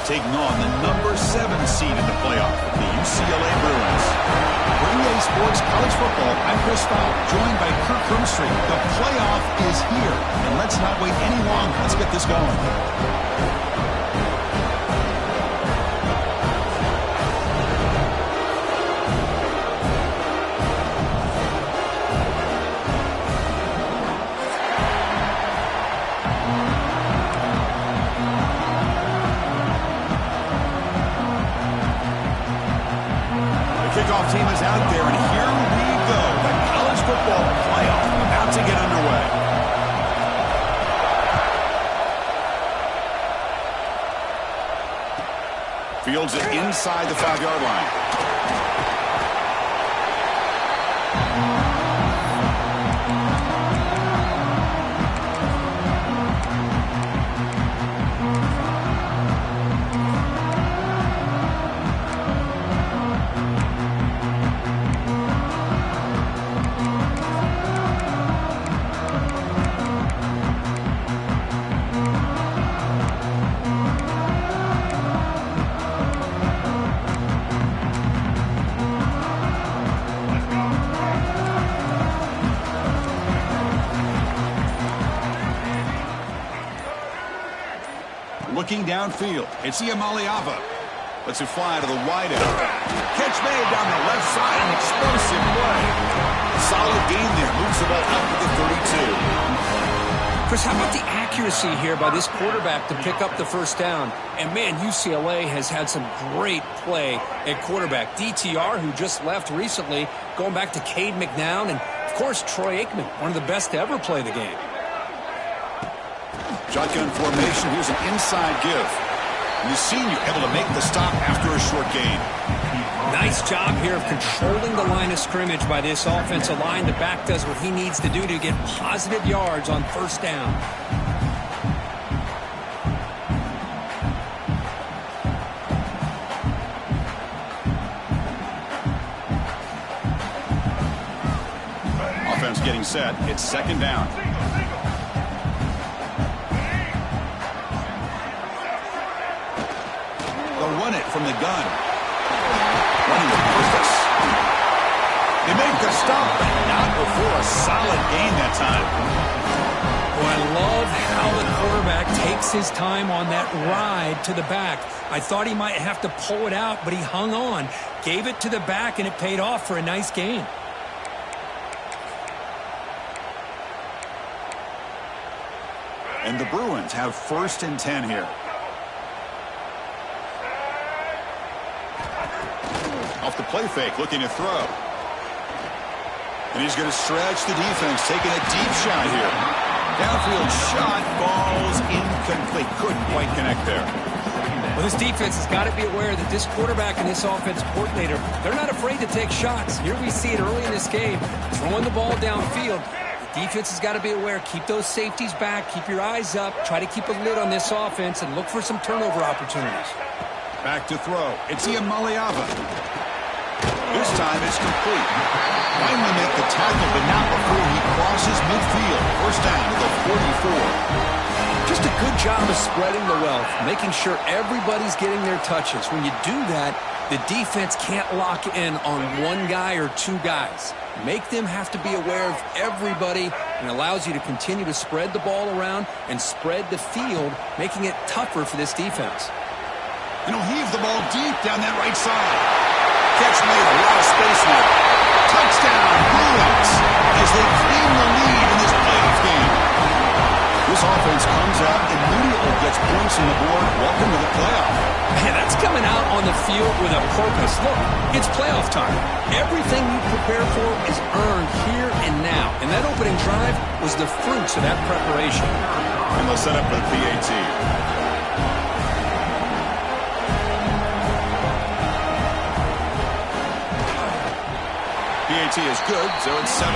taking on the number 7 seed in the playoff, the UCLA Bruins. For EA Sports College Football, I'm Chris Fowl, joined by Kirk Krumstreet. The playoff is here, and let's not wait any longer. Let's get this going. Kickoff team is out there, and here we go. The college football playoff about to get underway. Fields it inside the 5-yard line. Looking downfield, it's Iamaleava. Lets it fly to the wide end. Catch made down the left side, an explosive play. Solid gain there, moves the ball out to the 32. Chris, how about the accuracy here by this quarterback to pick up the first down? And man, UCLA has had some great play at quarterback. DTR, who just left recently, going back to Cade McNown, and of course Troy Aikman, one of the best to ever play the game. Shotgun formation, here's an inside give. And the senior able to make the stop after a short gain. Nice job here of controlling the line of scrimmage by this offensive line. The back does what he needs to do to get positive yards on first down. Offense getting set. It's second down. Run it from the gun. Running with purpose. They make the stop, but not before a solid gain that time. Oh, I love how the quarterback takes his time on that ride to the back. I thought he might have to pull it out, but he hung on. Gave it to the back, and it paid off for a nice gain. And the Bruins have 1st and 10 here. Off the play fake, looking to throw. And he's going to stretch the defense, taking a deep shot here. Downfield shot, falls incomplete. Couldn't quite connect there. Well, this defense has got to be aware that this quarterback and this offensive coordinator, they're not afraid to take shots. Here we see it early in this game, throwing the ball downfield. The defense has got to be aware. Keep those safeties back. Keep your eyes up. Try to keep a lid on this offense and look for some turnover opportunities. Back to throw. It's Iamaleava. This time it's complete. Finally make the tackle, but not before he crosses midfield. First down to the 44. Just a good job of spreading the wealth, making sure everybody's getting their touches. When you do that, the defense can't lock in on one guy or two guys. Make them have to be aware of everybody, and allows you to continue to spread the ball around and spread the field, making it tougher for this defense. And he'll heave the ball deep down that right side. Catch made, a lot of space here. Touchdown, Bruins, as they claim the lead in this playoff game. This offense comes out, immediately gets points on the board. Welcome to the playoff. Man, that's coming out on the field with a purpose. Look, it's playoff time. Everything you prepare for is earned here and now. And that opening drive was the fruits of that preparation. And they'll set up for the PAT. PAT is good, so it's 7-0.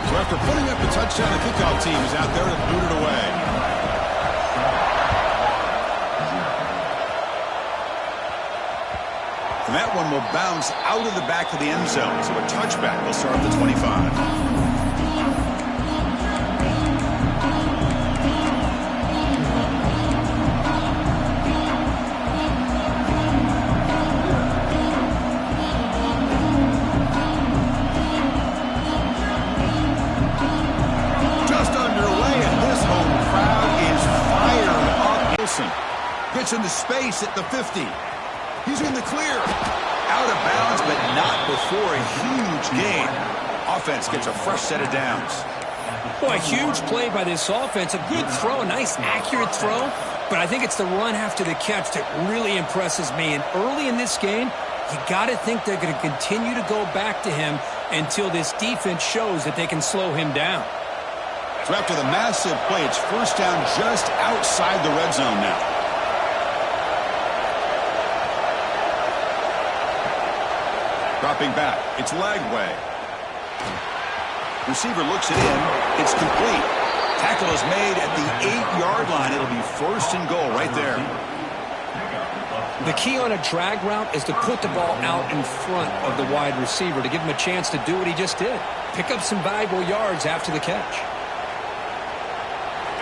So after putting up the touchdown, the kickoff team is out there to boot it away. And that one will bounce out of the back of the end zone, so a touchback will start at the 25. Wilson gets into space at the 50. He's in the clear. Out of bounds, but not before a huge gain. Offense gets a fresh set of downs. Boy, a huge play by this offense. A good throw, a nice, accurate throw. But I think it's the run after the catch that really impresses me. And early in this game, you got to think they're going to continue to go back to him until this defense shows that they can slow him down. So after the massive play, it's first down just outside the red zone now. Dropping back, it's Lagway. Receiver looks it in. It's complete. Tackle is made at the 8-yard line. It'll be first and goal right there. The key on a drag route is to put the ball out in front of the wide receiver to give him a chance to do what he just did. Pick up some valuable yards after the catch.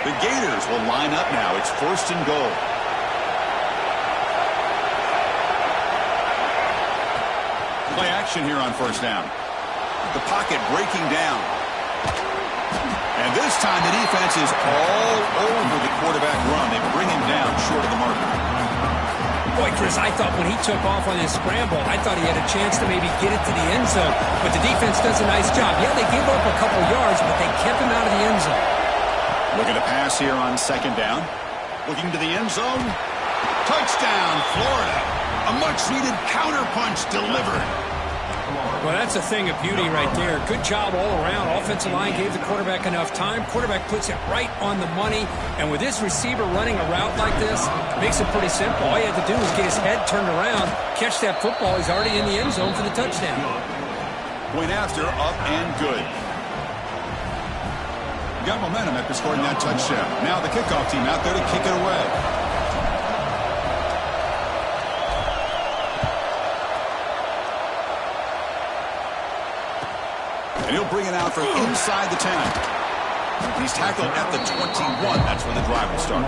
The Gators will line up now. It's first and goal. Play action here on first down. The pocket breaking down. And this time the defense is all over the quarterback run. They bring him down short of the marker. Boy, Chris, I thought when he took off on his scramble, I thought he had a chance to maybe get it to the end zone. But the defense does a nice job. Yeah, they gave up a couple yards, but they kept him out of the end zone. Looking to pass here on second down. Looking to the end zone. Touchdown, Florida. A much-needed counterpunch delivered. Well, that's a thing of beauty right there. Good job all around. Offensive line gave the quarterback enough time. Quarterback puts it right on the money. And with this receiver running a route like this, makes it pretty simple. All you have to do is get his head turned around, catch that football. He's already in the end zone for the touchdown. Point after, up and good. Got momentum after scoring that touchdown. Now the kickoff team out there to kick it away. And he'll bring it out from inside the 10. He's tackled at the 21. That's where the drive will start.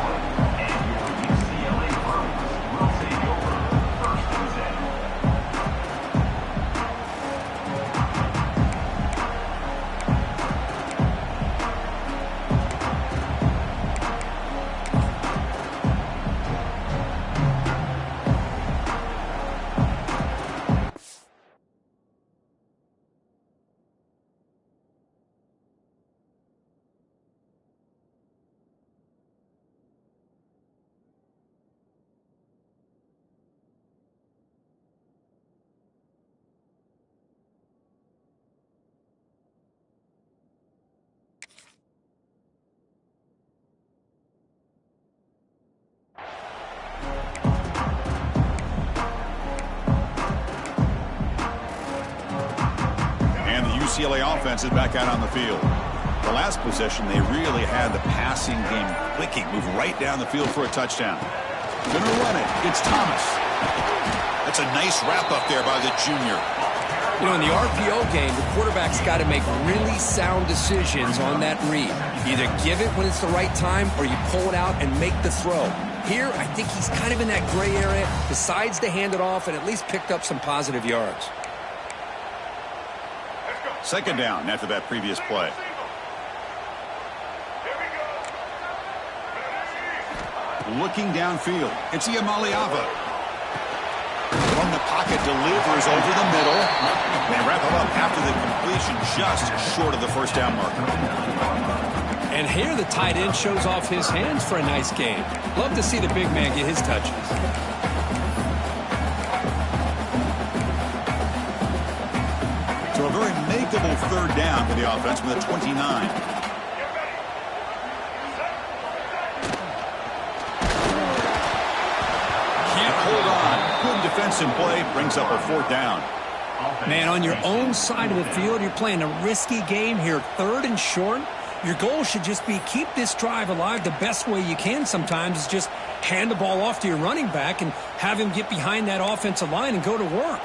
UCLA offense is back out on the field. The last possession, they really had the passing game clicking. Move right down the field for a touchdown. Gonna run it. It's Thomas. That's a nice wrap up there by the junior. You know, in the RPO game, the quarterback's got to make really sound decisions on that read. Either give it when it's the right time or you pull it out and make the throw. Here, I think he's kind of in that gray area, decides to hand it off and at least picked up some positive yards. Second down after that previous play. Looking downfield, it's Iamaleava. From the pocket, delivers over the middle. They wrap him up after the completion, just short of the first down marker. And here the tight end shows off his hands for a nice game. Love to see the big man get his touches. So a very makeable third down for the offense with a 29. Can't hold on. Good defensive play, brings up a fourth down. Man, on your own side of the field, you're playing a risky game here, third and short. Your goal should just be keep this drive alive the best way you can sometimes is just hand the ball off to your running back and have him get behind that offensive line and go to work.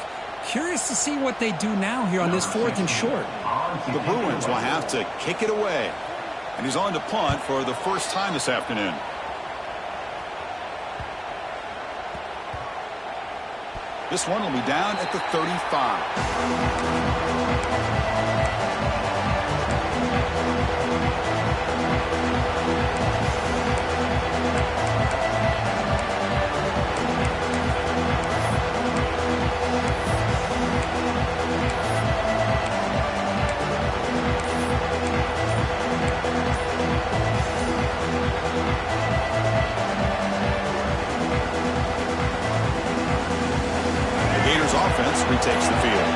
Curious to see what they do now here on this fourth and short. The Bruins will have to kick it away. And he's on to punt for the first time this afternoon. This one will be down at the 35. Gators offense retakes the field.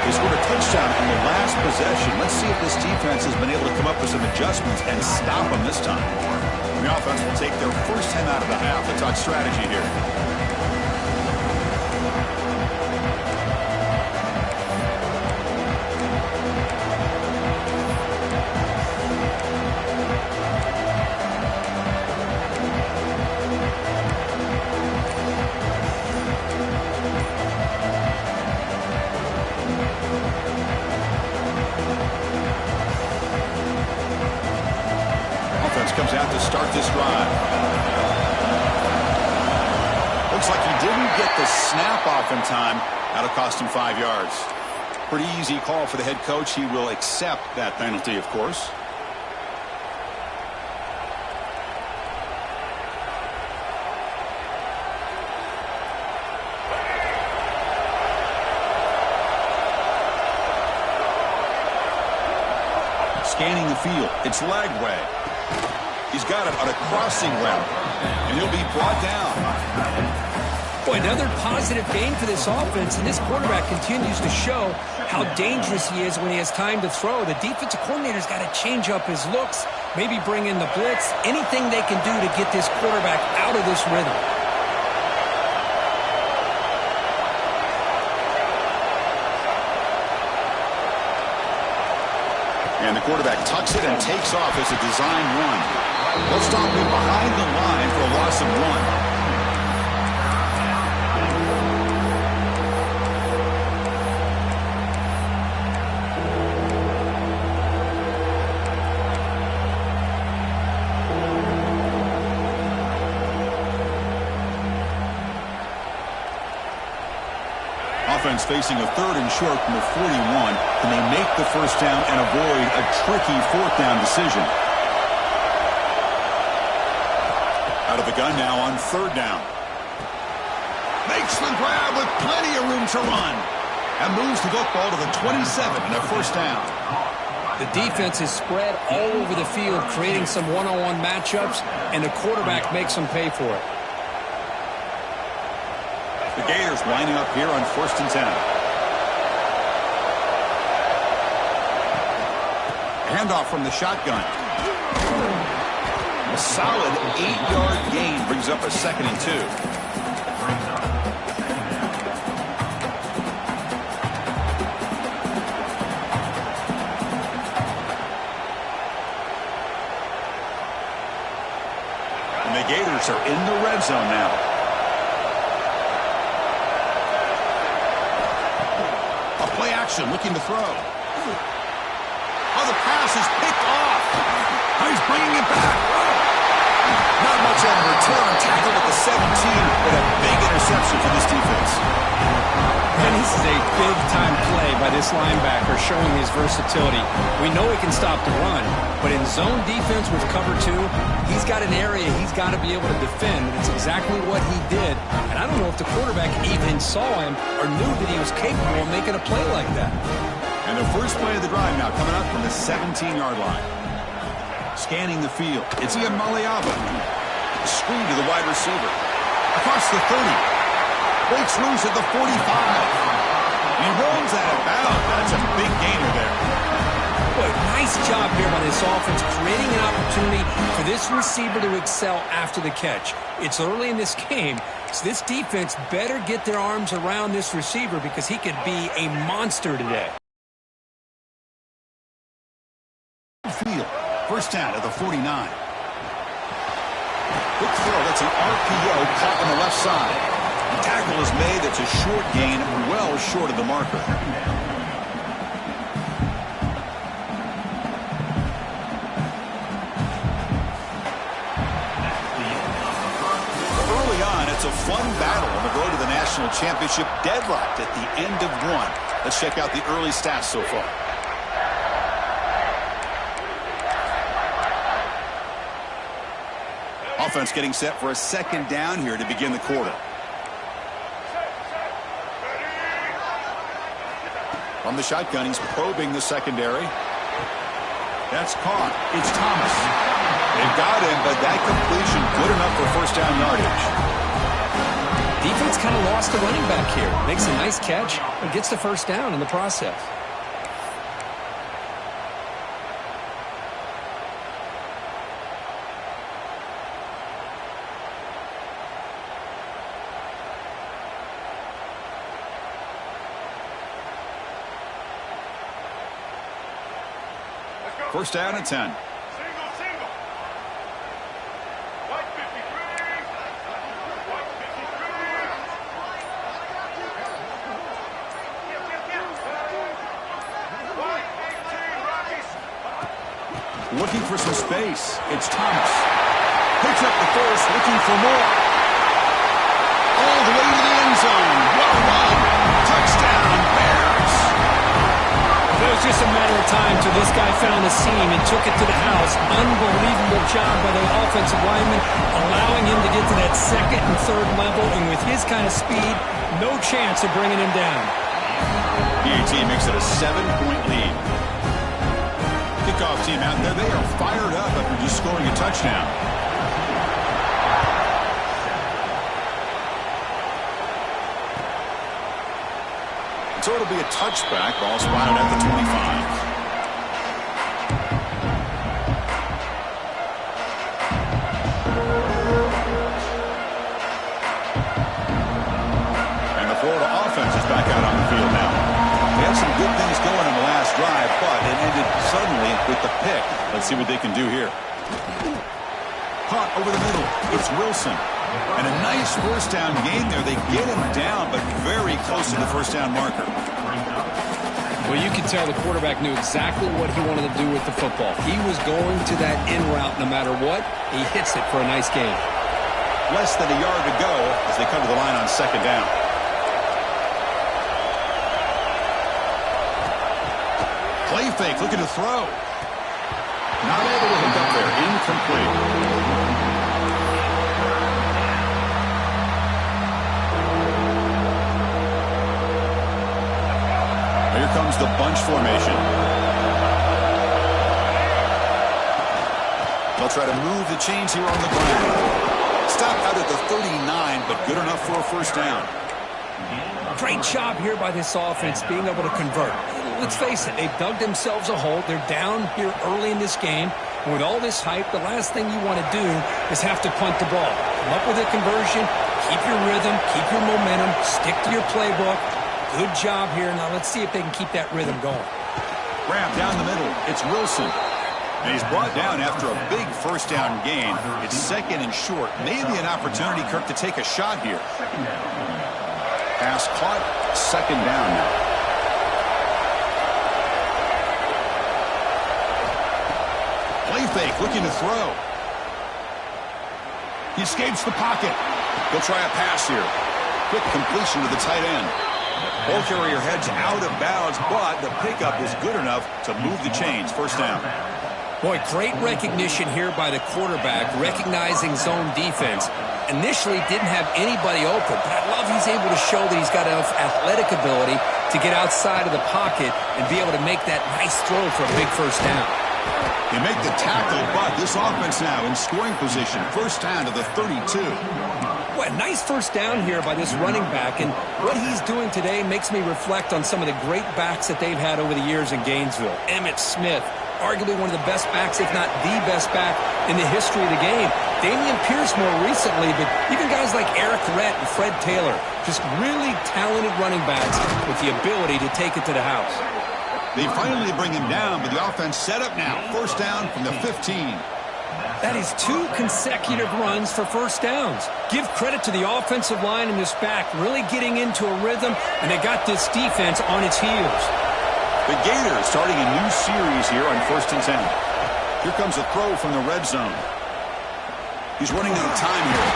They scored a touchdown on the last possession. Let's see if this defense has been able to come up with some adjustments and stop them this time. The offense will take their first 10 out of the half to talk strategy here. Comes out to start this drive. Looks like he didn't get the snap off in time. That'll cost him 5 yards. Pretty easy call for the head coach. He will accept that penalty, of course. Scanning the field. It's Lagway. He's got him on a crossing route, and he'll be brought down. Boy, another positive game for this offense, and this quarterback continues to show how dangerous he is when he has time to throw. The defensive coordinator's got to change up his looks, maybe bring in the blitz, anything they can do to get this quarterback out of this rhythm. And the quarterback tucks it and takes off as a design run. They'll stop him behind the line for a loss of 1. Offense facing a 3rd and short from the 41. Can they make the first down and avoid a tricky 4th down decision? Out of the gun now on 3rd down. Makes the grab with plenty of room to run. And moves the football to the 27 and a first down. The defense is spread all over the field, creating some one-on-one matchups, and the quarterback makes them pay for it. The Gators lining up here on 1st and 10. Handoff from the shotgun. A solid 8-yard gain brings up a 2nd and 2. And the Gators are in the red zone now. Play action, looking to throw. Oh, the pass is picked off. Oh, he's bringing it back. Not much on the return. Tackled at the 17, but a big interception for this defense. And this is a big-time play by this linebacker, showing his versatility. We know he can stop the run, but in zone defense with cover 2, he's got an area he's got to be able to defend. It's exactly what he did. And I don't know if the quarterback even saw him or knew that he was capable of making a play like that. And the first play of the drive now coming up from the 17-yard line. Scanning the field. It's Ian Maliaba. Screen to the wide receiver. Across the 30. Breaks loose at the 45. He rolls that about. That's a big gainer there. Boy, nice job here by this offense, creating an opportunity for this receiver to excel after the catch. It's early in this game, so this defense better get their arms around this receiver because he could be a monster today. Field. First down at the 49. Quick throw. That's an RPO caught on the left side. The tackle is made. That's a short gain, well short of the marker. Early on, it's a fun battle on the road to the national championship, deadlocked at the end of 1. Let's check out the early stats so far. Offense getting set for a 2nd down here to begin the quarter. From the shotgun, he's probing the secondary. That's caught. It's Thomas. They've got him, but that completion good enough for first down yardage. Defense defense kind of lost the running back here. Makes a nice catch and gets the first down in the process. First down and 10. Looking for some space. It's Thomas. Picks up the first, looking for more. All the way to the end zone. Well run. Touchdown, Bears. It was just a matter of time till this guy found a seam and took it to the house. Unbelievable job by the offensive lineman, allowing him to get to that second and third level. And with his kind of speed, no chance of bringing him down. PAT makes it a 7-point lead. Kickoff team out there, they are fired up after just scoring a touchdown. So it'll be a touchback, ball spotted at the 25. And the Florida offense is back out on the field now. They had some good things going in the last drive, but it ended suddenly with the pick. Let's see what they can do here. Caught over the middle. It's Wilson. And a nice first down gain there. They get him down, but very close to the first down marker. Well, you can tell the quarterback knew exactly what he wanted to do with the football. He was going to that in route no matter what. He hits it for a nice gain. Less than a yard to go as they come to the line on second down. Play fake, looking to throw. Not able to hook up there. Incomplete. Here comes the bunch formation. They'll try to move the chains here on the ground. Stop out at the 39, but good enough for a first down. Great job here by this offense being able to convert. Let's face it, they've dug themselves a hole. They're down here early in this game. And with all this hype, the last thing you want to do is have to punt the ball. Come up with a conversion, keep your rhythm, keep your momentum, stick to your playbook. Good job here. Now let's see if they can keep that rhythm going. Grab down the middle. It's Wilson. And he's brought down after a big first down gain. It's second and short. Maybe an opportunity, Kirk, to take a shot here. Pass caught. Second down now. Play fake, looking to throw. He escapes the pocket. He'll try a pass here. Quick completion to the tight end. Ball carrier heads out of bounds, but the pickup is good enough to move the chains. First down. Boy, great recognition here by the quarterback, recognizing zone defense. Initially didn't have anybody open, but I love he's able to show that he's got enough athletic ability to get outside of the pocket and be able to make that nice throw for a big first down. They make the tackle, but this offense now in scoring position. First down to the 32. Boy, nice first down here by this running back, and what he's doing today makes me reflect on some of the great backs that they've had over the years in Gainesville. Emmitt Smith, arguably one of the best backs, if not the best back in the history of the game. Damian Pierce more recently, but even guys like Eric Rhett and Fred Taylor, just really talented running backs with the ability to take it to the house. They finally bring him down, but the offense set up now. First down from the 15. That is 2 consecutive runs for first downs. Give credit to the offensive line and this back really getting into a rhythm, and they got this defense on its heels. The Gators starting a new series here on 1st and 10. Here comes a throw from the red zone. He's running out of time here.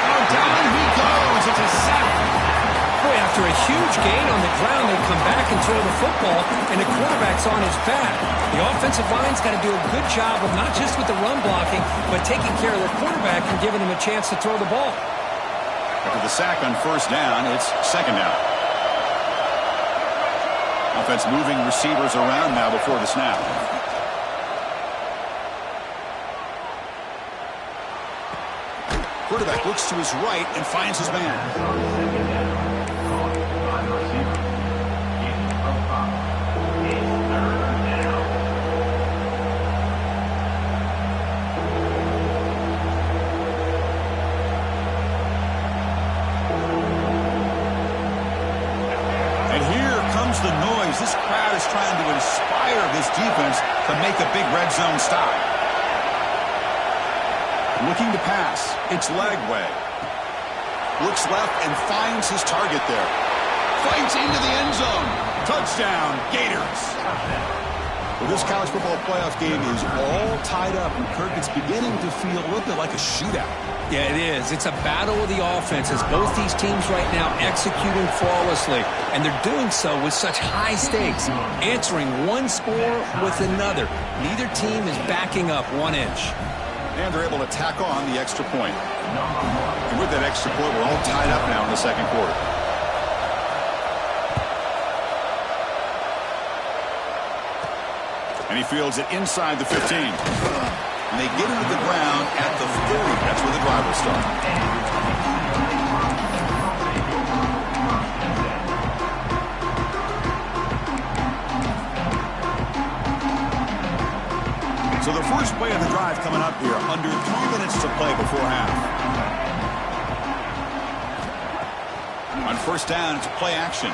Oh, down he goes. It's a sack. Boy, after a huge gain on the ground, they come back and throw the football, and the quarterback's on his back. The offensive line's got to do a good job of not just with the run blocking, but taking care of the quarterback and giving him a chance to throw the ball. After the sack on first down, it's second down. Offense moving receivers around now before the snap. Quarterback looks to his right and finds his man. The noise. This crowd is trying to inspire this defense to make a big red zone stop. Looking to pass. It's Lagway. Looks left and finds his target there. Fights into the end zone. Touchdown, Gators. Well, this college football playoff game is all tied up, and Kirk, it's beginning to feel a little bit like a shootout. Yeah, it is. It's a battle of the offenses. Both these teams right now executing flawlessly, and they're doing so with such high stakes, answering one score with another. Neither team is backing up 1 inch. And they're able to tack on the extra point. And with that extra point, we're all tied up now in the second quarter. And he fields it inside the 15. And they get into the ground at the 30. That's where the drive will start. So the first play of the drive coming up here. Under 3 minutes to play before half. On first down, it's play action.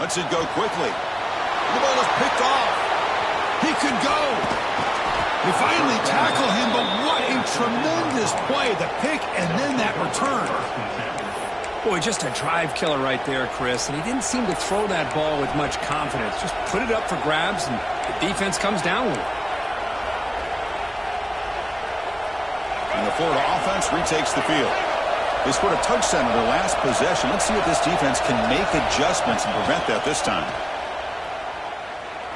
Lets it go quickly. The ball is picked off. He could go. They finally tackle him, but what a tremendous play. The pick and then that return. Boy, just a drive killer right there, Chris. And he didn't seem to throw that ball with much confidence. Just put it up for grabs, and the defense comes down with it. And the Florida offense retakes the field. They scored a touchdown in their last possession. Let's see if this defense can make adjustments and prevent that this time.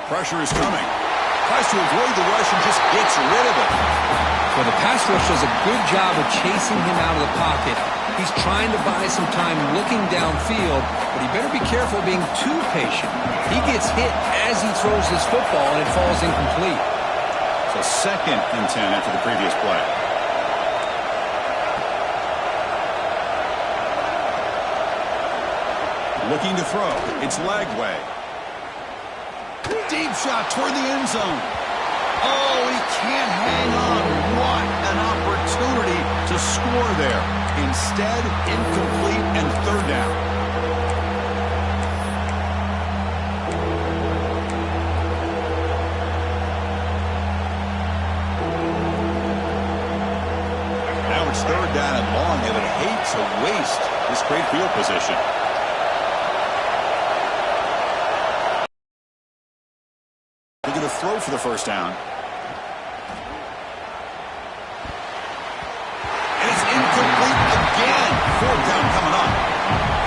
Pressure is coming. Tries to avoid the rush and just gets rid of it. Well, the pass rush does a good job of chasing him out of the pocket. He's trying to buy some time looking downfield, but he better be careful being too patient. He gets hit as he throws this football, and it falls incomplete. So 2nd and 10 after the previous play. Looking to throw. It's Lagway. Deep shot toward the end zone. Oh, he can't hang on. What an opportunity to score there. Instead, incomplete and 3rd down. Now it's 3rd down and long. They would hate to waste this great field position. To throw for the first down. And it's incomplete again. 4th down coming up.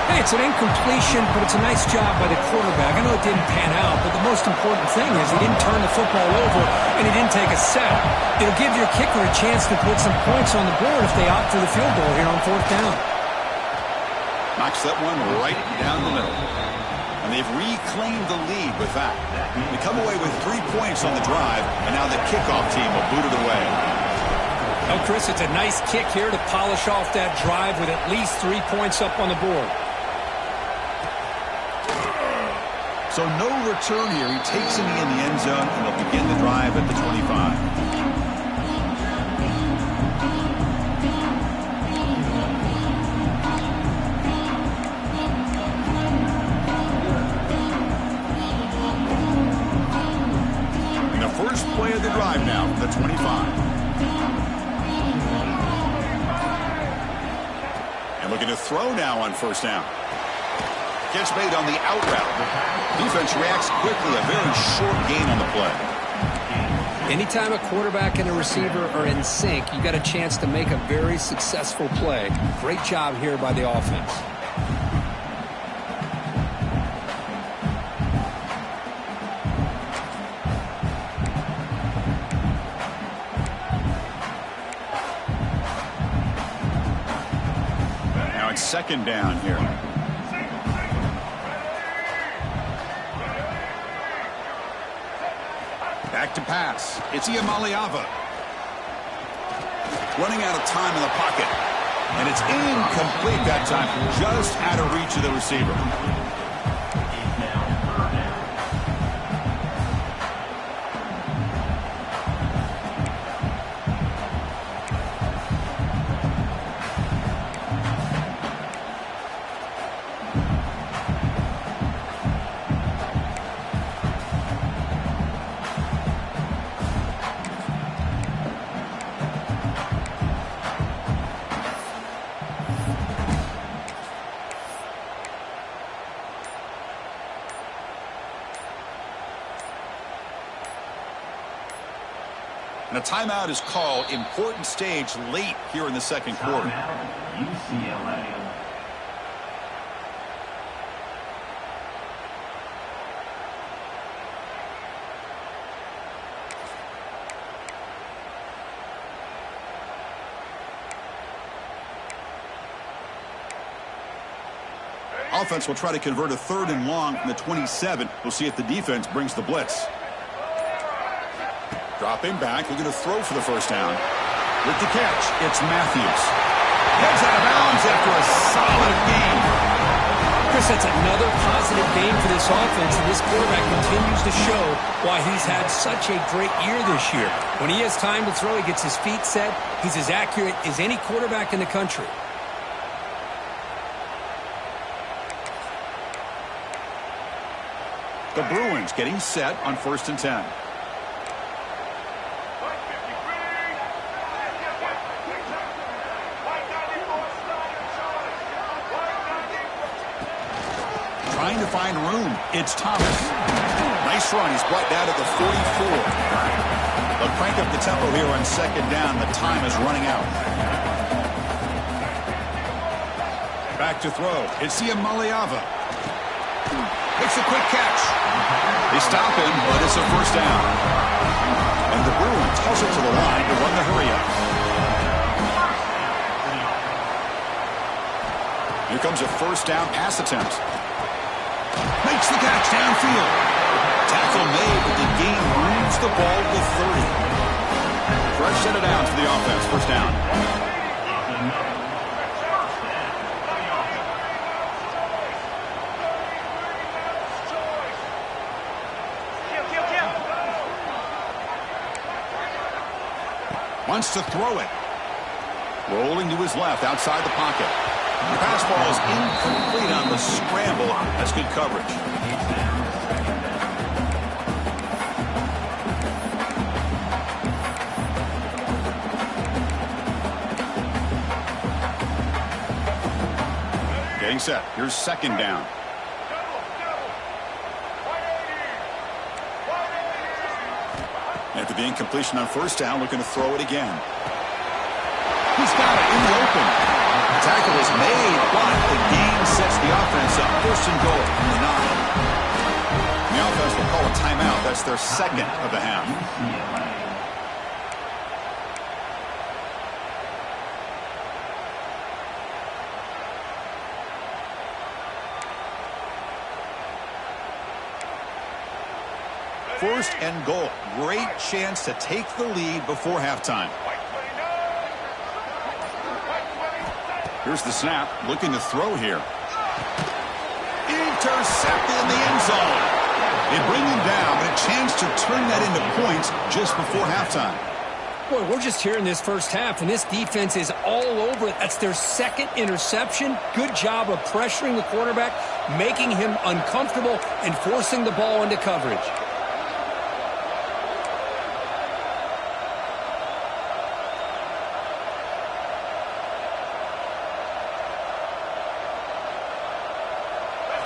Hey, it's an incompletion, but it's a nice job by the quarterback. I know it didn't pan out, but the most important thing is he didn't turn the football over and he didn't take a sack. It'll give your kicker a chance to put some points on the board if they opt for the field goal here on 4th down. Knocks that one right down the middle. And they've reclaimed the lead with that. They come away with 3 points on the drive, and now the kickoff team will boot it away. Oh, Chris, it's a nice kick here to polish off that drive with at least 3 points up on the board. So no return here. He takes it in the end zone, and they'll begin the drive at the 25. First play of the drive now from the 25. And looking to throw now on first down. Catch made on the out route. Defense reacts quickly. A very short gain on the play. Anytime a quarterback and a receiver are in sync, you got a chance to make a very successful play. Great job here by the offense. Second down here. Back to pass. It's Iamaleava. running out of time in the pocket. And it's incomplete that time, just out of reach of the receiver. And a timeout is called. Important stage late here in the second quarter. UCLA. Offense will try to convert a 3rd and long from the 27. We'll see if the defense brings the blitz. Dropping back, looking to throw for the first down. With the catch, it's Matthews. Heads out of bounds after a solid game. Chris, that's another positive game for this offense, and this quarterback continues to show why he's had such a great year this year. When he has time to throw, he gets his feet set. He's as accurate as any quarterback in the country. The Bruins getting set on 1st and 10. Trying to find room. It's Thomas. Nice run. He's brought down at the 44. They'll crank up the tempo here on 2nd down. The time is running out. Back to throw. It's Maliava. Makes a quick catch. They stop him, but it's a 1st down. And the Bruins toss it to the line to run the hurry-up. Here comes a 1st down pass attempt. Makes the catch downfield. Tackle made, but the game moves the ball to 30. Fresh set it down to the offense. 1st down. Wants to throw it. Rolling to his left, outside the pocket. The pass ball is incomplete on the scramble. That's good coverage. Getting set. Here's 2nd down. After the incompletion on 1st down, looking to throw it again. He's got it in the open. The tackle is made, but the game sets the offense up. 1st and goal from the 9. The offense will call a timeout. That's their 2nd of the half. First and goal. Great chance to take the lead before halftime. Here's the snap. Looking to throw here. Intercepted in the end zone. They bring him down, but a chance to turn that into points just before halftime. Boy, we're just here in this first half, and this defense is all over it. That's their 2nd interception. Good job of pressuring the quarterback, making him uncomfortable, and forcing the ball into coverage.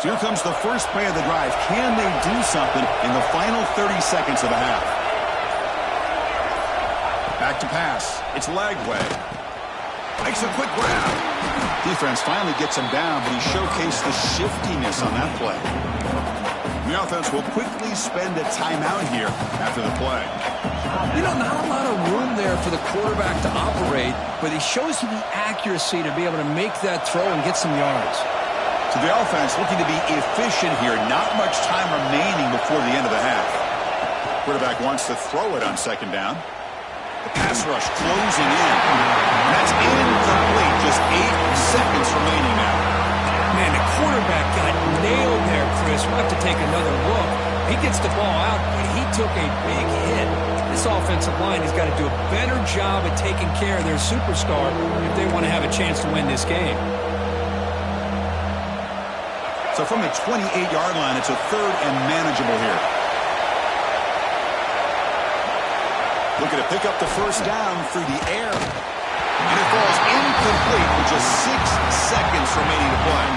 Here comes the first play of the drive. Can they do something in the final 30 seconds of the half? Back to pass. It's Lagway. Makes a quick grab. Defense finally gets him down, but he showcased the shiftiness on that play. The offense will quickly spend a timeout here after the play. You know, not a lot of room there for the quarterback to operate, but he shows you the accuracy to be able to make that throw and get some yards. So the offense looking to be efficient here. Not much time remaining before the end of the half. Quarterback wants to throw it on 2nd down. The pass rush closing in. And that's incomplete. Just 8 seconds remaining now. Man, the quarterback got nailed there, Chris. We'll have to take another look. He gets the ball out, but he took a big hit. This offensive line has got to do a better job at taking care of their superstar if they want to have a chance to win this game. So from the 28-yard line, it's a 3rd and manageable here. Looking to pick up the first down through the air. And it falls incomplete with just 6 seconds remaining to play.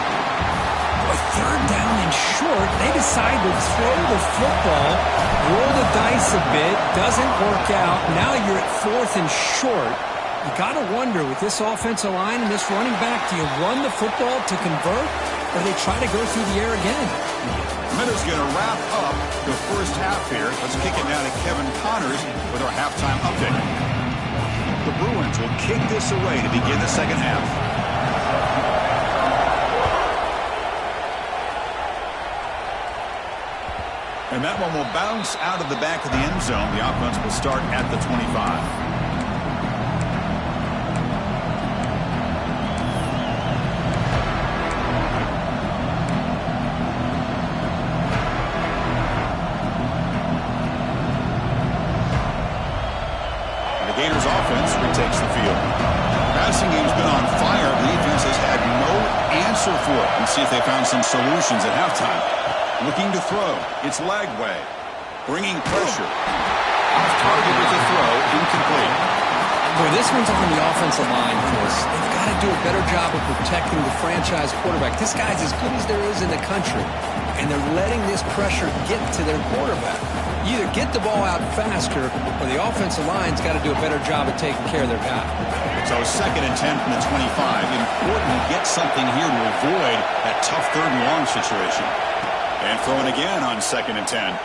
A 3rd down and short. They decide to throw the football, roll the dice a bit, doesn't work out. Now you're at 4th and short. You got to wonder, with this offensive line and this running back, do you run the football to convert, or do they try to go through the air again? Minutes going to wrap up the first half here. Let's kick it now to Kevin Connors with our halftime update. The Bruins will kick this away to begin the second half. And that one will bounce out of the back of the end zone. The offense will start at the 25. Gators offense retakes the field. Passing game's been on fire. The defense has had no answer for it. Let's see if they found some solutions at halftime. Looking to throw. It's Lagway. Bringing pressure. Off target with a throw. Incomplete. Boy, this one's on the offensive line, Chris. They've got to do a better job of protecting the franchise quarterback. This guy's as good as there is in the country, and they're letting this pressure get to their quarterback. You either get the ball out faster, or the offensive line's got to do a better job of taking care of their guy. So 2nd and 10 from the 25. Important to get something here to avoid that tough 3rd and long situation. And throwing again on 2nd and 10.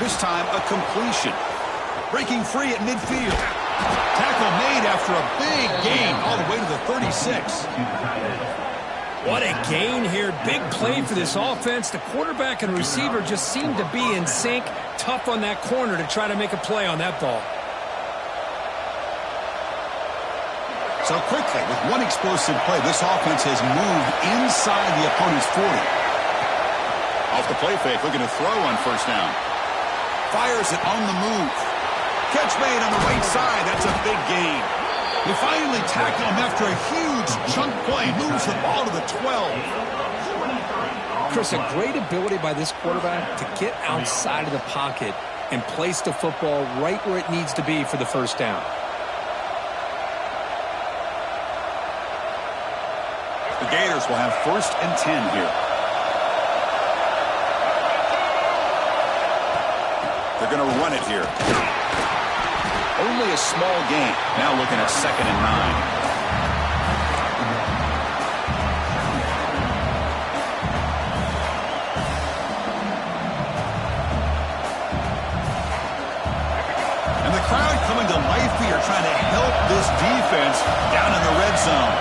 This time a completion. Breaking free at midfield. Tackle made after a big gain all the way to the 36. What a gain here. Big play for this offense. The quarterback and receiver just seem to be in sync. Tough on that corner to try to make a play on that ball. So quickly, with one explosive play, this offense has moved inside the opponent's 40. Off the play fake, looking to throw on first down. Fires it on the move. Catch made on the right side. That's a big gain. They finally tackle him after a huge chunk play. Moves the ball to the 12. Chris, a great ability by this quarterback to get outside of the pocket and place the football right where it needs to be for the first down. The Gators will have 1st and 10 here. They're going to run it here. Only a small gain. Now looking at 2nd and 9. And the crowd coming to life here, trying to help this defense down in the red zone.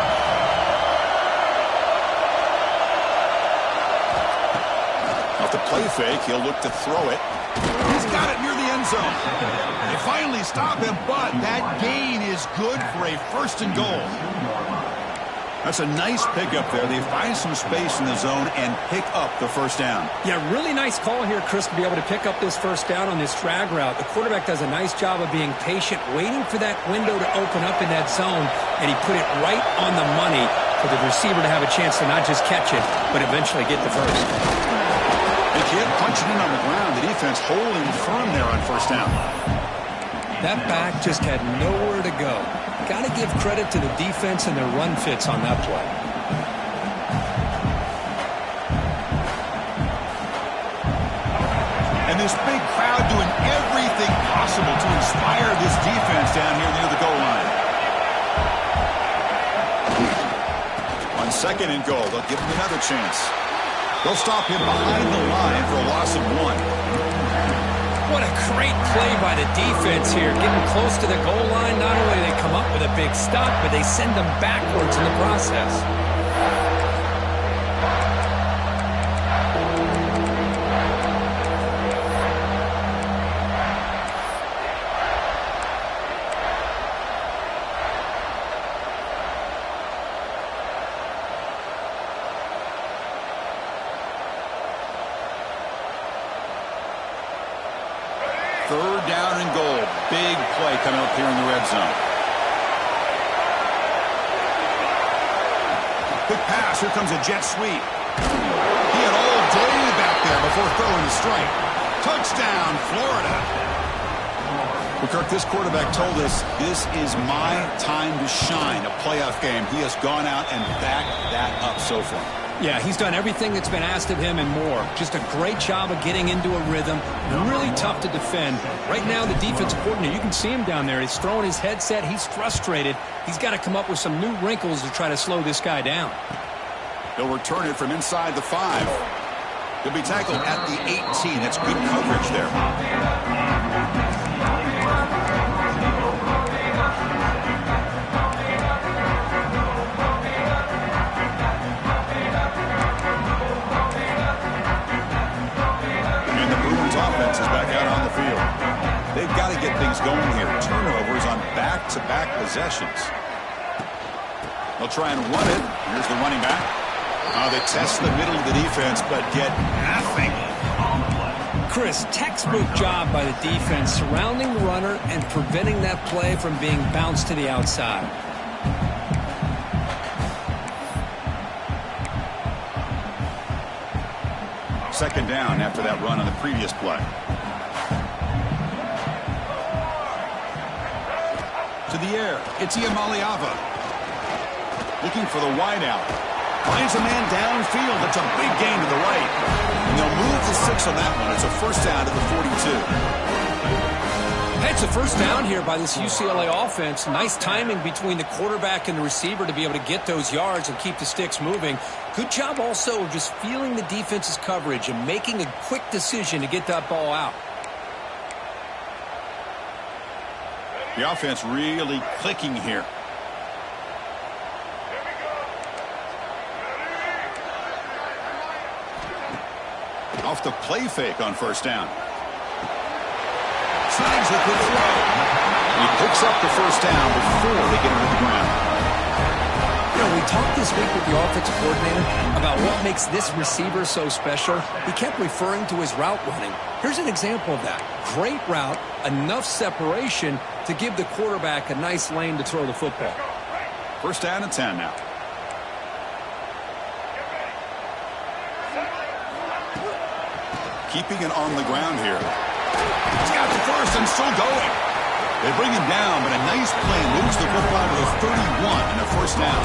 Off the play fake, he'll look to throw it. He's got it near the end zone. They finally stop him, but that gain is good for a 1st and goal. That's a nice pickup there. They find some space in the zone and pick up the first down. Yeah, really nice call here, Chris, to be able to pick up this first down on this drag route. The quarterback does a nice job of being patient, waiting for that window to open up in that zone, and he put it right on the money for the receiver to have a chance to not just catch it, but eventually get the first. They can't punch it in on the ground. The defense holding firm there on first down. That back just had nowhere to go. Got to give credit to the defense and their run fits on that play. And this big crowd doing everything possible to inspire this defense down here near the goal line. On 2nd and goal, they'll give him another chance. They'll stop him behind the line for a loss of 1. What a great play by the defense here. Getting close to the goal line, not only do they come up with a big stop, but they send them backwards in the process. down and goal. Big play coming up here in the red zone. Quick pass. Here comes a jet sweep. He had all day back there before throwing the strike. Touchdown, Florida. Well, Kirk, this quarterback told us this is my time to shine, a playoff game. He has gone out and backed that up so far. Yeah, he's done everything that's been asked of him and more. Just a great job of getting into a rhythm. Really tough to defend. Right now, the defensive coordinator, you can see him down there. He's throwing his headset. He's frustrated. He's got to come up with some new wrinkles to try to slow this guy down. He'll return it from inside the 5. He'll be tackled at the 18. That's good coverage there. Offense is back out on the field. They've got to get things going here. Turnovers on back-to-back possessions. They'll try and run it. Here's the running back. They test the middle of the defense, but get nothing. Chris, textbook job by the defense surrounding the runner and preventing that play from being bounced to the outside. Second down after that run on the previous play. To the air. It's Iamaleava. Looking for the wideout. Finds a man downfield. It's a big gain to the right. And they'll move the 6 on that one. It's a first down to the 42. It's a first down here by this UCLA offense. Nice timing between the quarterback and the receiver to be able to get those yards and keep the sticks moving. Good job also of just feeling the defense's coverage and making a quick decision to get that ball out. The offense really clicking here. Off the play fake on first down. Signs a good throw. He picks up the first down before they get him to the ground. You know, we talked this week with the offensive coordinator about what makes this receiver so special. He kept referring to his route running. Here's an example of that. Great route, enough separation to give the quarterback a nice lane to throw the football. First down and 10 now. Keeping it on the ground here. He's got the first and still going. They bring him down, but a nice play moves the football to the 31 and a first down.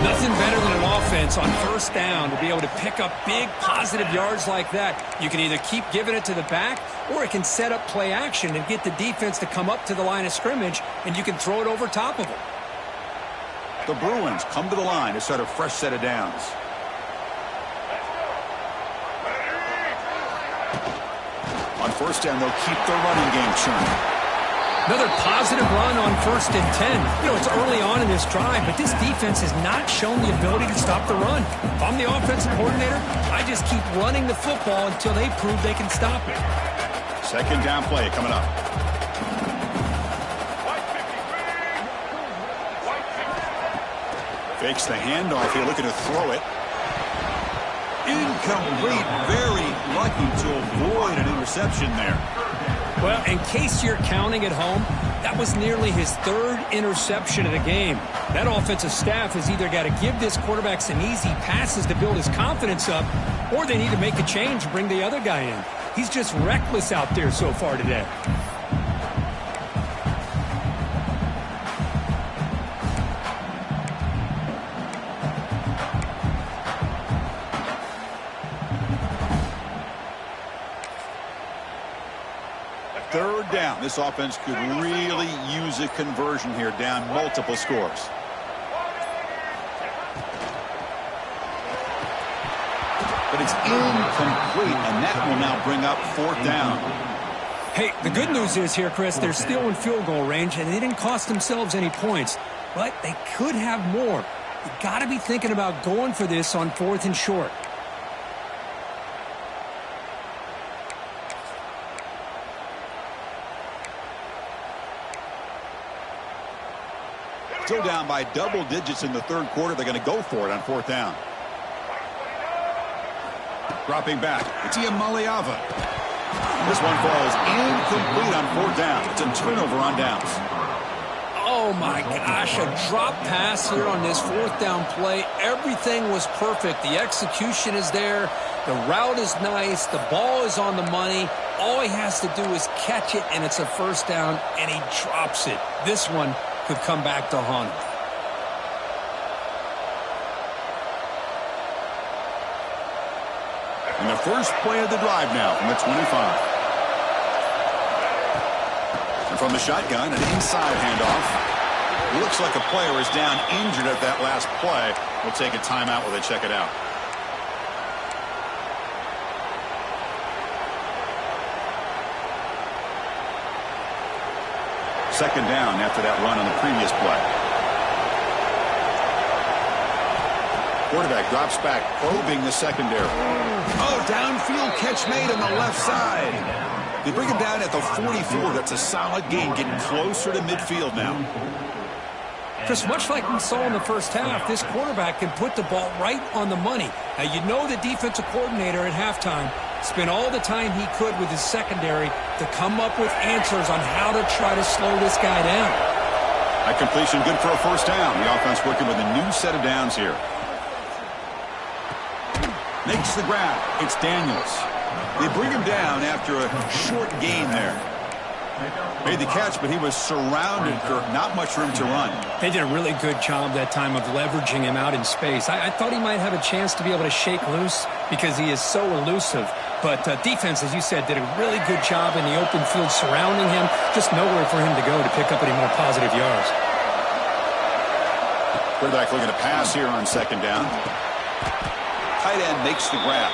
Nothing better than an offense on first down to be able to pick up big positive yards like that. You can either keep giving it to the back, or it can set up play action and get the defense to come up to the line of scrimmage, and you can throw it over top of them. The Bruins come to the line to start a fresh set of downs. On first down, they'll keep their running game churning. Another positive run on 1st and 10. You know, it's early on in this drive, but this defense has not shown the ability to stop the run. If I'm the offensive coordinator, I just keep running the football until they prove they can stop it. Second down play coming up. Fakes the handoff here, looking to throw it. Incomplete. Very lucky to avoid an interception there. Well, in case you're counting at home, that was nearly his 3rd interception of the game. That offensive staff has either got to give this quarterback some easy passes to build his confidence up, or they need to make a change and bring the other guy in. He's just reckless out there so far today. Third down. This offense could really use a conversion here, down multiple scores. But it's incomplete, and that will now bring up 4th down. Hey, the good news is here, Chris, they're still in field goal range, and they didn't cost themselves any points. But they could have more. You got to be thinking about going for this on 4th and short. Still down by double digits in the 3rd quarter. They're going to go for it on 4th down. Dropping back. It's Iamaleava. This one falls incomplete on fourth down. It's a turnover on downs. Oh, my gosh, a drop pass here on this fourth down play. Everything was perfect. The execution is there. The route is nice. The ball is on the money. All he has to do is catch it, and it's a first down, and he drops it. This one could come back to haunt him. And the first play of the drive now from the 25. And from the shotgun, an inside handoff. It looks like a player is down injured at that last play. We'll take a timeout while they check it out. Second down after that run on the previous play. Quarterback drops back, probing the secondary. Oh, downfield catch made on the left side. They bring him down at the 44. That's a solid gain, getting closer to midfield now. Chris, much like we saw in the first half, this quarterback can put the ball right on the money. Now, you know the defensive coordinator at halftime spent all the time he could with his secondary to come up with answers on how to try to slow this guy down. That completion good for a first down. The offense working with a new set of downs here. Makes the grab. It's Daniels. They bring him down after a short gain there. Made the catch, but he was surrounded, Kirk. Not much room to run. They did a really good job that time of leveraging him out in space. I thought he might have a chance to be able to shake loose because he is so elusive. But defense, as you said, did a really good job in the open field surrounding him. Just nowhere for him to go to pick up any more positive yards. Quarterback looking to pass here on second down. Tight end makes the grab.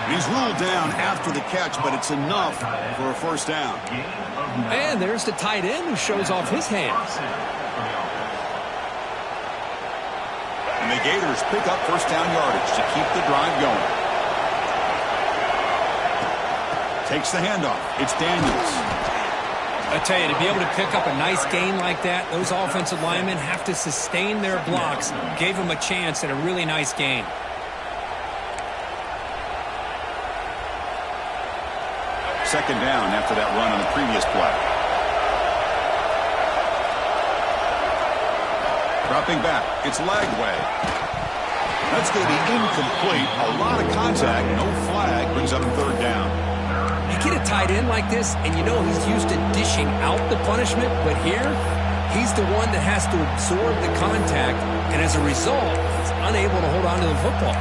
He's ruled down after the catch, but it's enough for a first down. And there's the tight end who shows off his hands. And the Gators pick up first down yardage to keep the drive going. Takes the handoff. It's Daniels. I tell you, to be able to pick up a nice gain like that, those offensive linemen have to sustain their blocks. Gave him a chance at a really nice gain. Second down after that run on the previous play. Dropping back. It's Lagway. That's going to be incomplete. A lot of contact. No flag. Brings up third down. You get a tight end like this, and you know he's used to dishing out the punishment, but here, he's the one that has to absorb the contact, and as a result, he's unable to hold on to the football.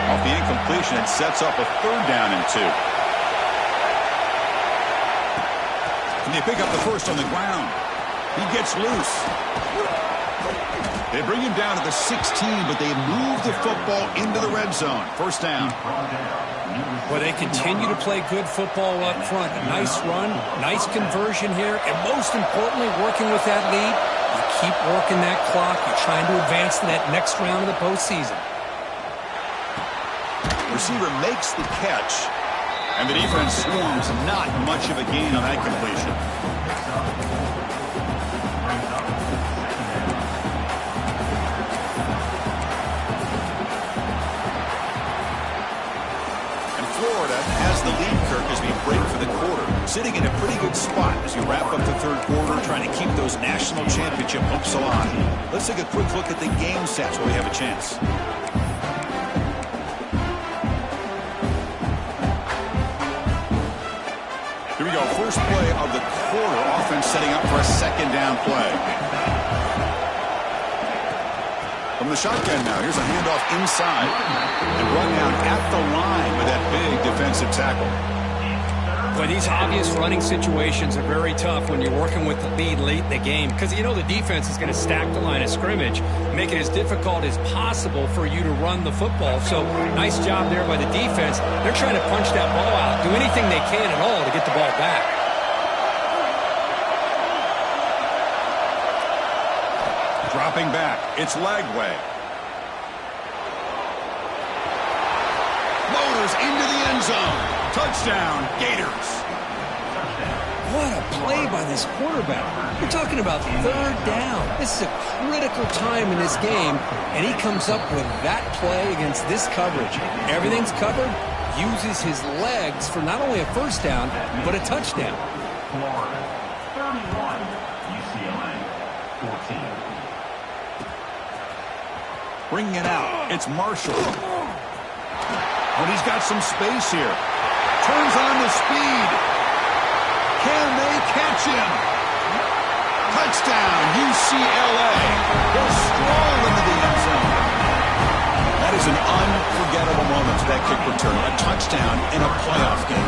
Off the incompletion, it sets up a third down and 2. And they pick up the first on the ground. He gets loose. They bring him down to the 16, but they move the football into the red zone. First down. Well, they continue to play good football up front. A nice run, nice conversion here, and most importantly, working with that lead, you keep working that clock. You're trying to advance to that next round of the postseason. Receiver makes the catch, and the defense swarms. Not much of a gain on that completion. And Florida has the lead, Kirk, as we break for the quarter. Sitting in a pretty good spot as we wrap up the third quarter, trying to keep those national championship hopes alive. Let's take a quick look at the game stats while we have a chance. Here we go, first play of the quarter. Offense setting up for a second down play. From the shotgun now, here's a handoff inside. And run down at the line with that big defensive tackle. Well, these obvious running situations are very tough when you're working with the lead late in the game because you know the defense is going to stack the line of scrimmage, make it as difficult as possible for you to run the football. So nice job there by the defense. They're trying to punch that ball out, do anything they can at all to get the ball back. Dropping back, it's Lagway. Motors into the end zone. Touchdown, Gators. What a play by this quarterback. We're talking about third down. This is a critical time in this game, and he comes up with that play against this coverage. Everything's covered, uses his legs for not only a first down, but a touchdown. Florida 31, UCLA 14. Bringing it out. It's Marshall. But he's got some space here. Turns on the speed. Can they catch him? Touchdown, UCLA. He'll stroll into the end zone. That is an unforgettable moment for that kick return. A touchdown in a playoff game.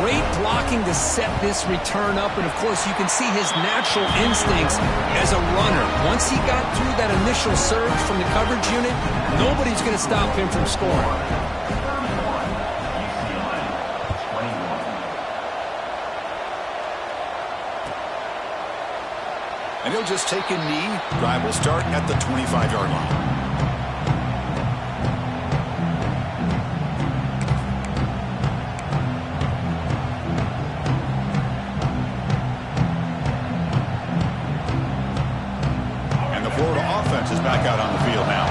Great blocking to set this return up, and of course you can see his natural instincts as a runner. Once he got through that initial surge from the coverage unit, nobody's going to stop him from scoring. 31, UCLA 21. And he'll just take a knee. Drive will start at the 25-yard line. Is back out on the field now.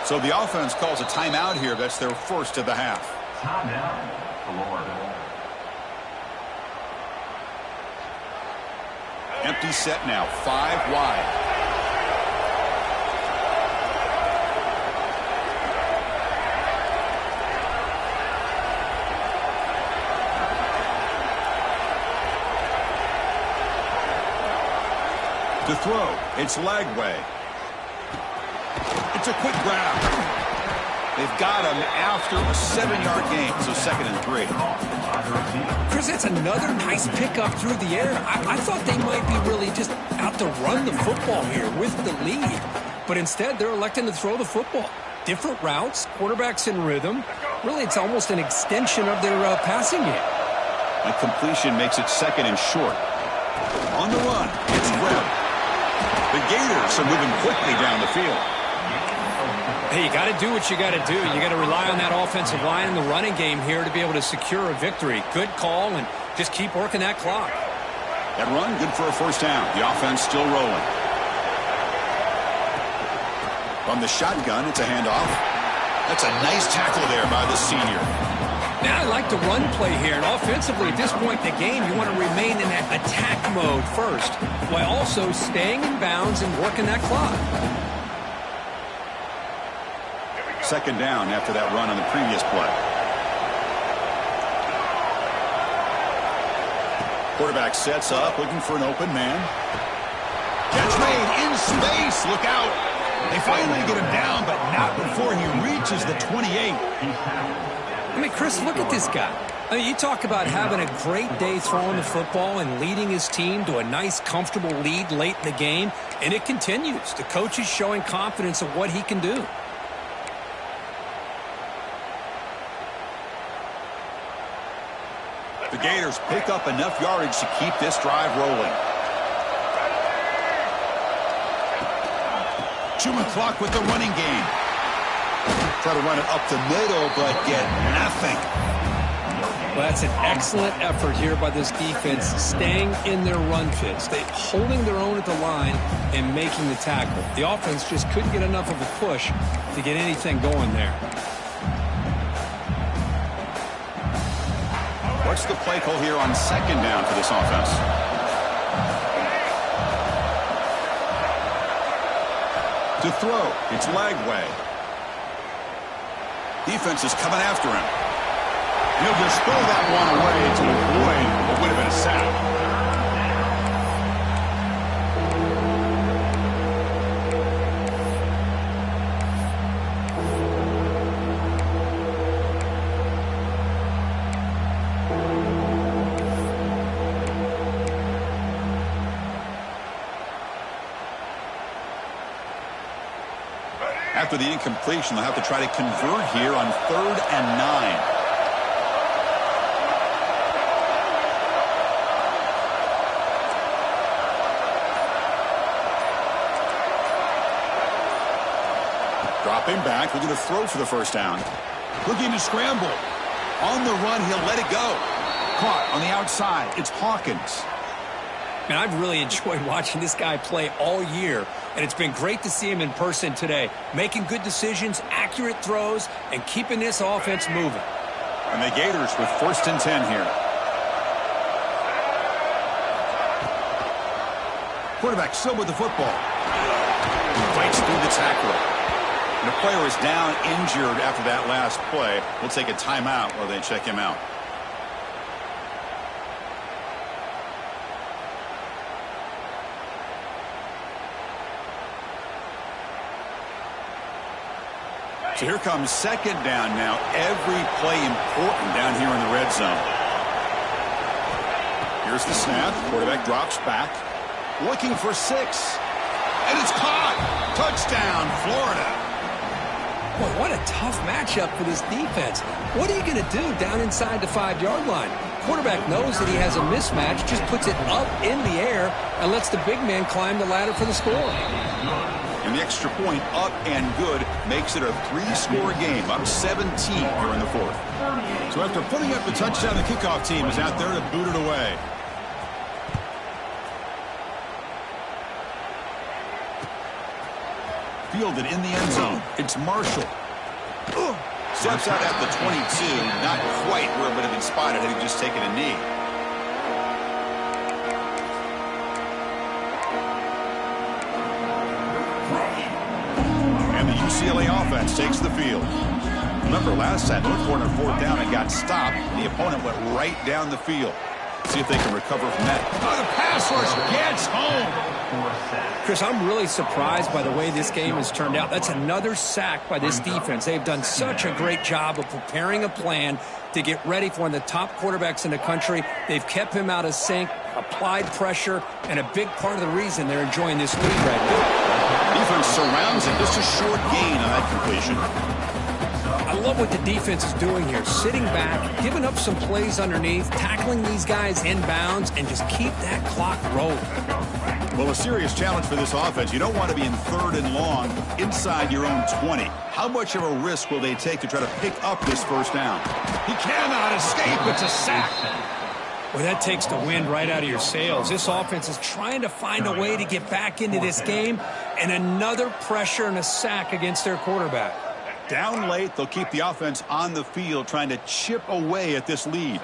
So the offense calls a timeout here. That's their first of the half. Timeout, Florida. Empty set now, 5 wide. To throw, it's Lagway. It's a quick grab. They've got him after a 7-yard gain, so 2nd and 3. Chris, that's another nice pickup through the air. I thought they might be really just out to run the football here with the lead, but instead they're electing to throw the football. Different routes, quarterbacks in rhythm. Really, it's almost an extension of their passing game. A completion makes it 2nd and short. On the run, it's Webb. The Gators are moving quickly down the field. Hey, you got to do what you got to do. You got to rely on that offensive line in the running game here to be able to secure a victory. Good call, and just keep working that clock. That run, good for a first down. The offense still rolling. From the shotgun, it's a handoff. That's a nice tackle there by the senior. Now I like the run play here, and offensively at this point in the game, you want to remain in that attack mode first, while also staying in bounds and working that clock. 2nd down after that run on the previous play. Quarterback sets up, looking for an open man. Catch made in space. Look out. They finally get him down, but not before he reaches the 28. I mean, Chris, look at this guy. I mean, you talk about having a great day throwing the football and leading his team to a nice, comfortable lead late in the game, and it continues. The coach is showing confidence of what he can do. The Gators pick up enough yardage to keep this drive rolling. Chewing clock with the running game. Try to run it up the middle, but get nothing. Well, that's an excellent effort here by this defense, staying in their run fits. They holding their own at the line and making the tackle. The offense just couldn't get enough of a push to get anything going there. What's the play call here on 2nd down for this offense? To throw, it's Lagway. Defense is coming after him. He'll just throw that one away to avoid what would have been a sack. After the incompletion, they'll have to try to convert here on 3rd and 9. Dropping back, looking to throw for the first down. Looking to scramble. On the run, he'll let it go. Caught on the outside. It's Hawkins. And I've really enjoyed watching this guy play all year, and it's been great to see him in person today, making good decisions, accurate throws, and keeping this offense moving. And the Gators with 1st and 10 here. Quarterback still with the football. Fights through the tackle. And the player is down injured after that last play. We'll take a timeout while they check him out. So here comes 2nd down now. Every play important down here in the red zone. Here's the snap. Quarterback drops back. Looking for 6. And it's caught. Touchdown, Florida. Boy, what a tough matchup for this defense. What are you going to do down inside the 5-yard line? Quarterback knows that he has a mismatch, just puts it up in the air and lets the big man climb the ladder for the score. And the extra point up and good makes it a 3-score game, up 17 here in the 4th. So after putting up the touchdown, the kickoff team is out there to boot it away. Fielded in the end zone. It's Marshall. Steps out at the 22. Not quite where it would have been spotted had he just taken a knee. And the UCLA offense takes the field. Remember last time, they looked for it on 4th down and got stopped. The opponent went right down the field. See if they can recover from that. Oh, the pass rush gets home. Chris, I'm really surprised by the way this game has turned out. That's another sack by this defense. They've done such a great job of preparing a plan to get ready for one of the top quarterbacks in the country. They've kept him out of sync, applied pressure, and a big part of the reason they're enjoying this lead right now. Defense surrounds him. Just a short gain on that completion. I love what the defense is doing here. Sitting back, giving up some plays underneath, tackling these guys inbounds, and just keep that clock rolling. Well, a serious challenge for this offense. You don't want to be in 3rd and long inside your own 20. How much of a risk will they take to try to pick up this first down? He cannot escape. It's a sack. Well, that takes the wind right out of your sails. This offense is trying to find a way to get back into this game, and another pressure and a sack against their quarterback. Down late, they'll keep the offense on the field trying to chip away at this lead.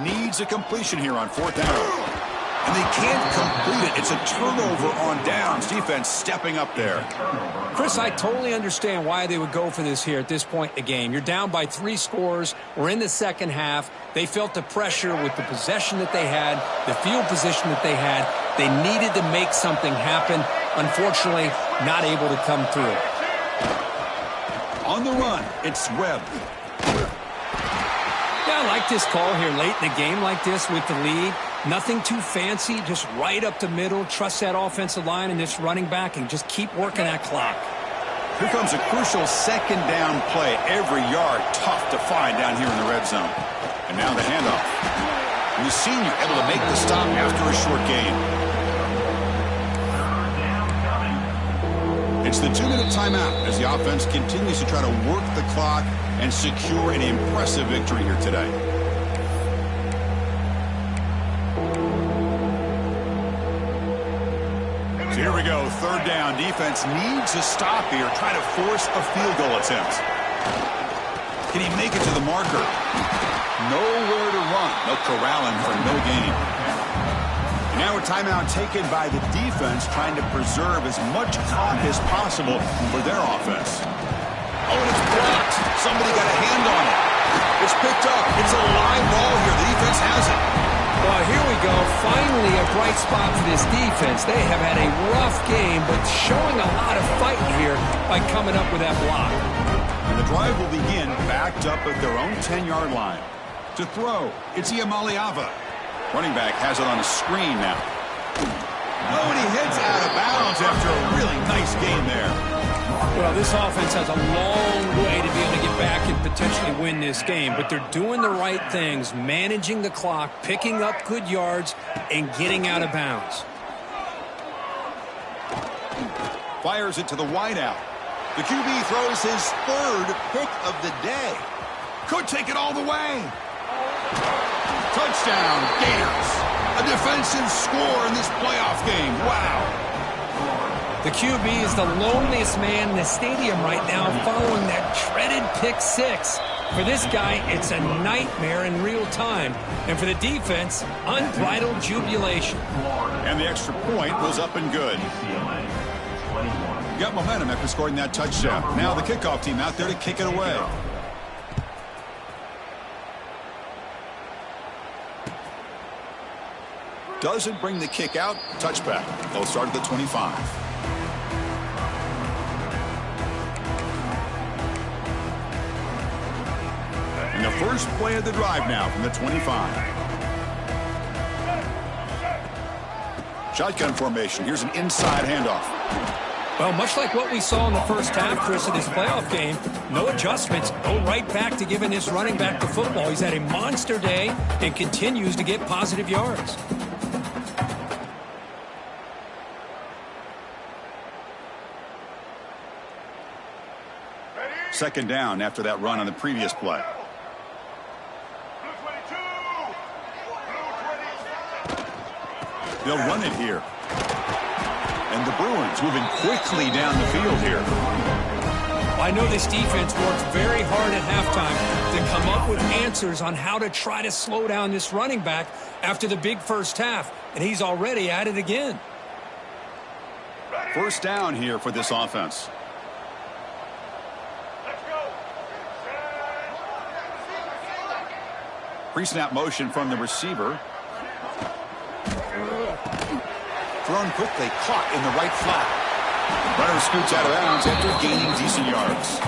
Needs a completion here on 4th down. And they can't complete it. It's a turnover on downs. Defense stepping up there. Chris, I totally understand why they would go for this here at this point in the game. You're down by 3 scores. We're in the second half. They felt the pressure with the possession that they had, the field position that they had. They needed to make something happen. Unfortunately, not able to come through. On the run, it's Webb. Yeah, I like this call here late in the game like this with the lead. Nothing too fancy, just right up the middle. Trust that offensive line and this running back and just keep working that clock. Here comes a crucial 2nd down play. Every yard tough to find down here in the red zone. And now the handoff. And the senior able to make the stop after a short gain. It's the 2-minute timeout as the offense continues to try to work the clock and secure an impressive victory here today. So here we go, 3rd down. Defense needs a stop here, trying to force a field goal attempt. Can he make it to the marker? Nowhere to run. They'll corral him for no gain. And now a timeout taken by the defense, trying to preserve as much clock as possible for their offense. Oh, and it's blocked. Somebody got a hand on it. It's picked up. It's a live ball here. The defense has it. Well, here we go. Finally a bright spot for this defense. They have had a rough game, but showing a lot of fight here by coming up with that block. And the drive will begin backed up at their own 10-yard line. To throw, it's Iamaliava. Running back has it on a screen now. Oh, and he heads out of bounds after a really nice game there. Well, this offense has a long way to be able to get back and potentially win this game, but they're doing the right things, managing the clock, picking up good yards, and getting out of bounds. Fires it to the wideout. The QB throws his third pick of the day. Could take it all the way. Touchdown, Gators. A defensive score in this playoff game. Wow. The QB is the loneliest man in the stadium right now following that dreaded pick six. For this guy, it's a nightmare in real time. And for the defense, unbridled jubilation. And the extra point was up and good. Got momentum after scoring that touchdown. Now the kickoff team out there to kick it away. Doesn't bring the kick out. Touchback. They'll start at the 25. And the first play of the drive now from the 25. Shotgun formation. Here's an inside handoff. Well, much like what we saw in the first half, Chris, of this playoff game, no adjustments. Go right back to giving this running back the football. He's had a monster day and continues to get positive yards. Second down after that run on the previous play. They'll run it here. And the Bruins moving quickly down the field here. I know this defense worked very hard at halftime to come up with answers on how to try to slow down this running back after the big first half, and he's already at it again. First down here for this offense. Pre-snap motion from the receiver. Thrown quickly, caught in the right flat. Runner scoots out of bounds after gaining decent yards.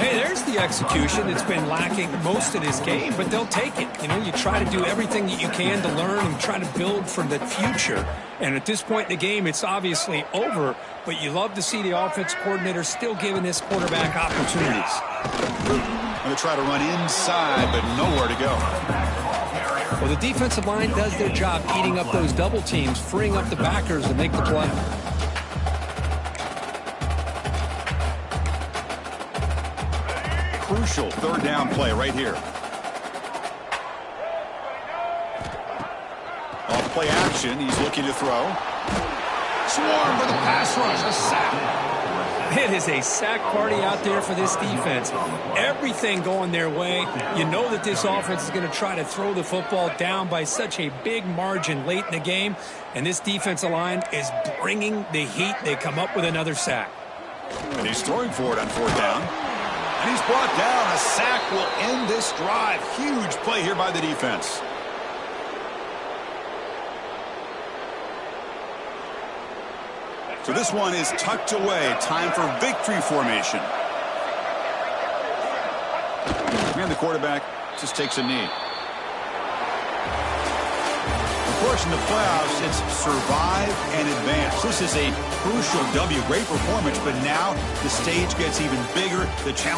Hey, there's the execution that's been lacking most of this game, but they'll take it. You know, you try to do everything that you can to learn and try to build for the future. And at this point in the game, it's obviously over, but you love to see the offense coordinator still giving this quarterback opportunities. Going to try to run inside, but nowhere to go. Well, the defensive line does their job eating up those double teams, freeing up the backers to make the play. Crucial third down play right here. Off play action, he's looking to throw. Swarm for the pass rush, a sack. It is a sack party out there for this defense. Everything going their way. You know that this offense is going to try to throw the football down by such a big margin late in the game. And this defensive line is bringing the heat. They come up with another sack. And he's throwing for it on fourth down. And he's brought down. A sack will end this drive. Huge play here by the defense. So this one is tucked away. Time for victory formation. And the quarterback just takes a knee. Of course, in the playoffs, it's survive and advance. This is a crucial W. Great performance, but now the stage gets even bigger. The challenge.